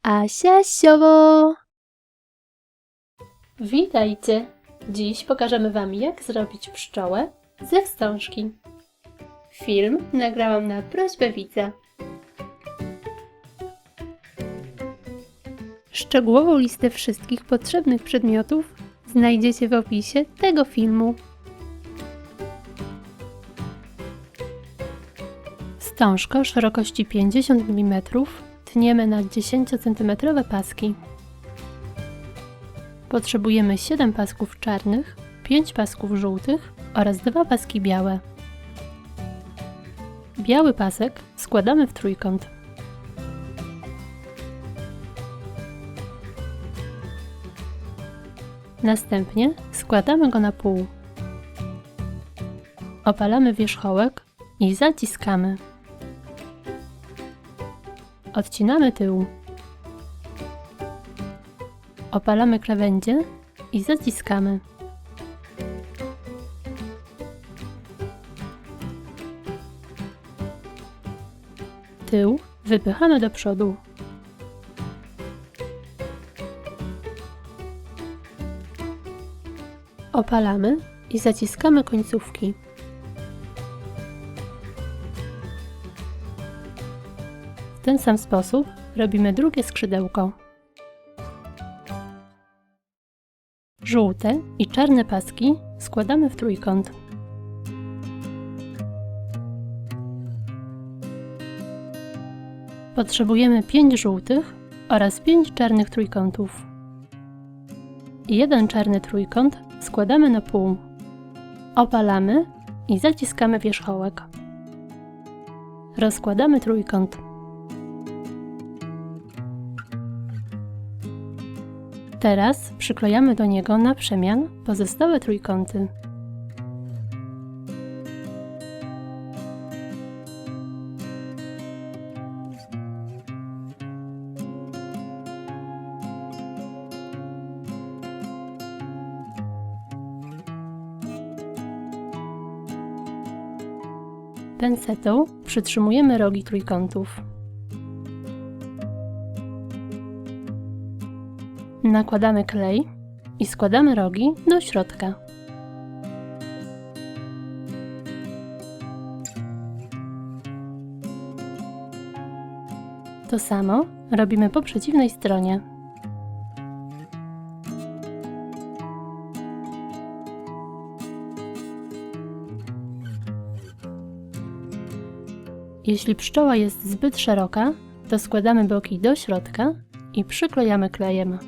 Asia Siowo! Witajcie! Dziś pokażemy Wam, jak zrobić pszczołę ze wstążki. Film nagrałam na prośbę widza. Szczegółową listę wszystkich potrzebnych przedmiotów znajdziecie w opisie tego filmu. Wstążkę o szerokości 50 mm tniemy na 10 cm paski. Potrzebujemy 7 pasków czarnych, 5 pasków żółtych oraz 2 paski białe. Biały pasek składamy w trójkąt. Następnie składamy go na pół. Opalamy wierzchołek i zaciskamy. Odcinamy tył. Opalamy krawędzie i zaciskamy. Tył wypychamy do przodu. Opalamy i zaciskamy końcówki. W ten sam sposób robimy drugie skrzydełko. Żółte i czarne paski składamy w trójkąt. Potrzebujemy 5 żółtych oraz 5 czarnych trójkątów. Jeden czarny trójkąt składamy na pół. Opalamy i zaciskamy wierzchołek. Rozkładamy trójkąt. Teraz przyklejamy do niego na przemian pozostałe trójkąty. Pensetą przytrzymujemy rogi trójkątów. Nakładamy klej i składamy rogi do środka. To samo robimy po przeciwnej stronie. Jeśli pszczoła jest zbyt szeroka, to składamy boki do środka i przyklejamy klejem.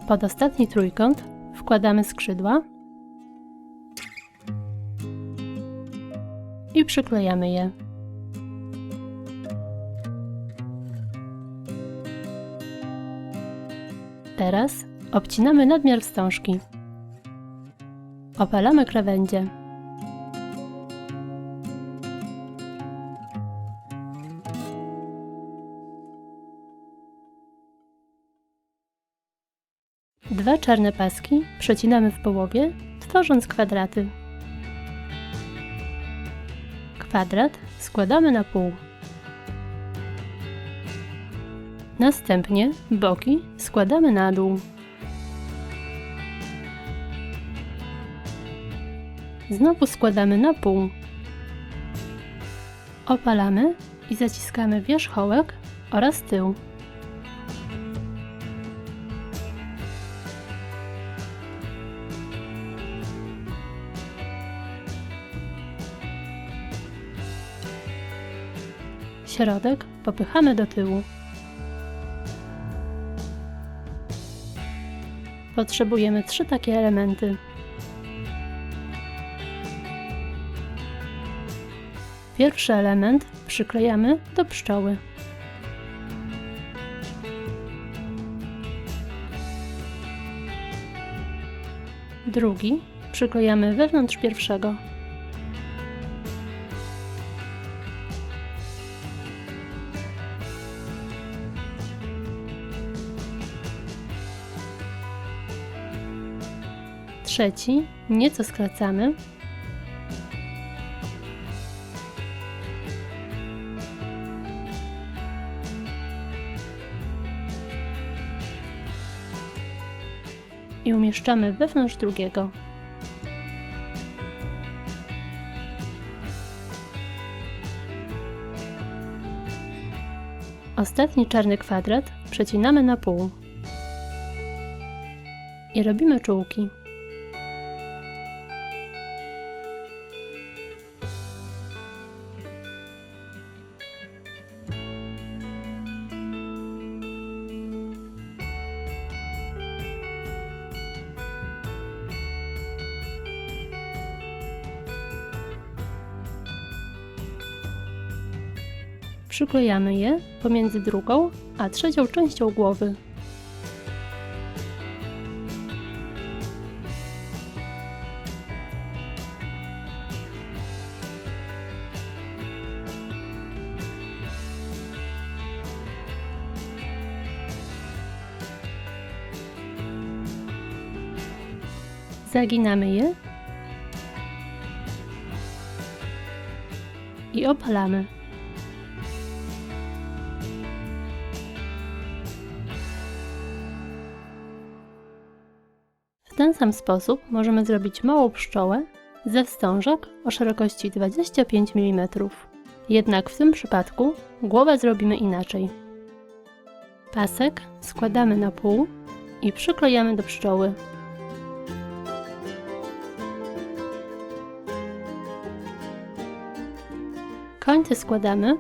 Pod ostatni trójkąt wkładamy skrzydła i przyklejamy je. Teraz obcinamy nadmiar wstążki. Opalamy krawędzie. Dwa czarne paski przecinamy w połowie, tworząc kwadraty. Kwadrat składamy na pół. Następnie boki składamy na dół. Znowu składamy na pół. Opalamy i zaciskamy wierzchołek oraz tył. Środek popychamy do tyłu. Potrzebujemy 3 takie elementy. Pierwszy element przyklejamy do pszczoły. Drugi przyklejamy wewnątrz pierwszego. Trzeci nieco skracamy. I umieszczamy wewnątrz drugiego. Ostatni czarny kwadrat przecinamy na pół i robimy czułki. Przyklejamy je pomiędzy drugą a trzecią częścią głowy. Zaginamy je i opalamy. W ten sam sposób możemy zrobić małą pszczołę ze wstążek o szerokości 25 mm. Jednak w tym przypadku głowę zrobimy inaczej. Pasek składamy na pół i przyklejamy do pszczoły. Końce składamy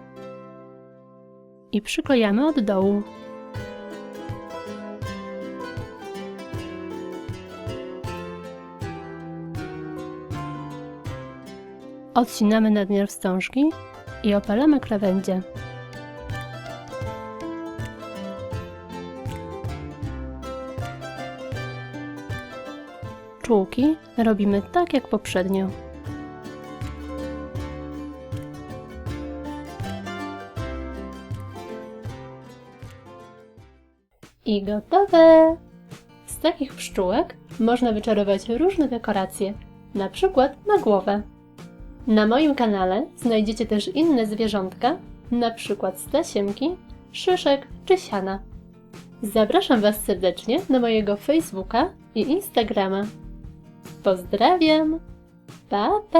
i przyklejamy od dołu. Odcinamy nadmiar wstążki i opalamy krawędzie. Czułki robimy tak jak poprzednio. I gotowe! Z takich pszczółek można wyczarować różne dekoracje, na przykład na głowę. Na moim kanale znajdziecie też inne zwierzątka, na przykład z tasiemki, szyszek czy siana. Zapraszam Was serdecznie na mojego Facebooka i Instagrama. Pozdrawiam! Pa, pa!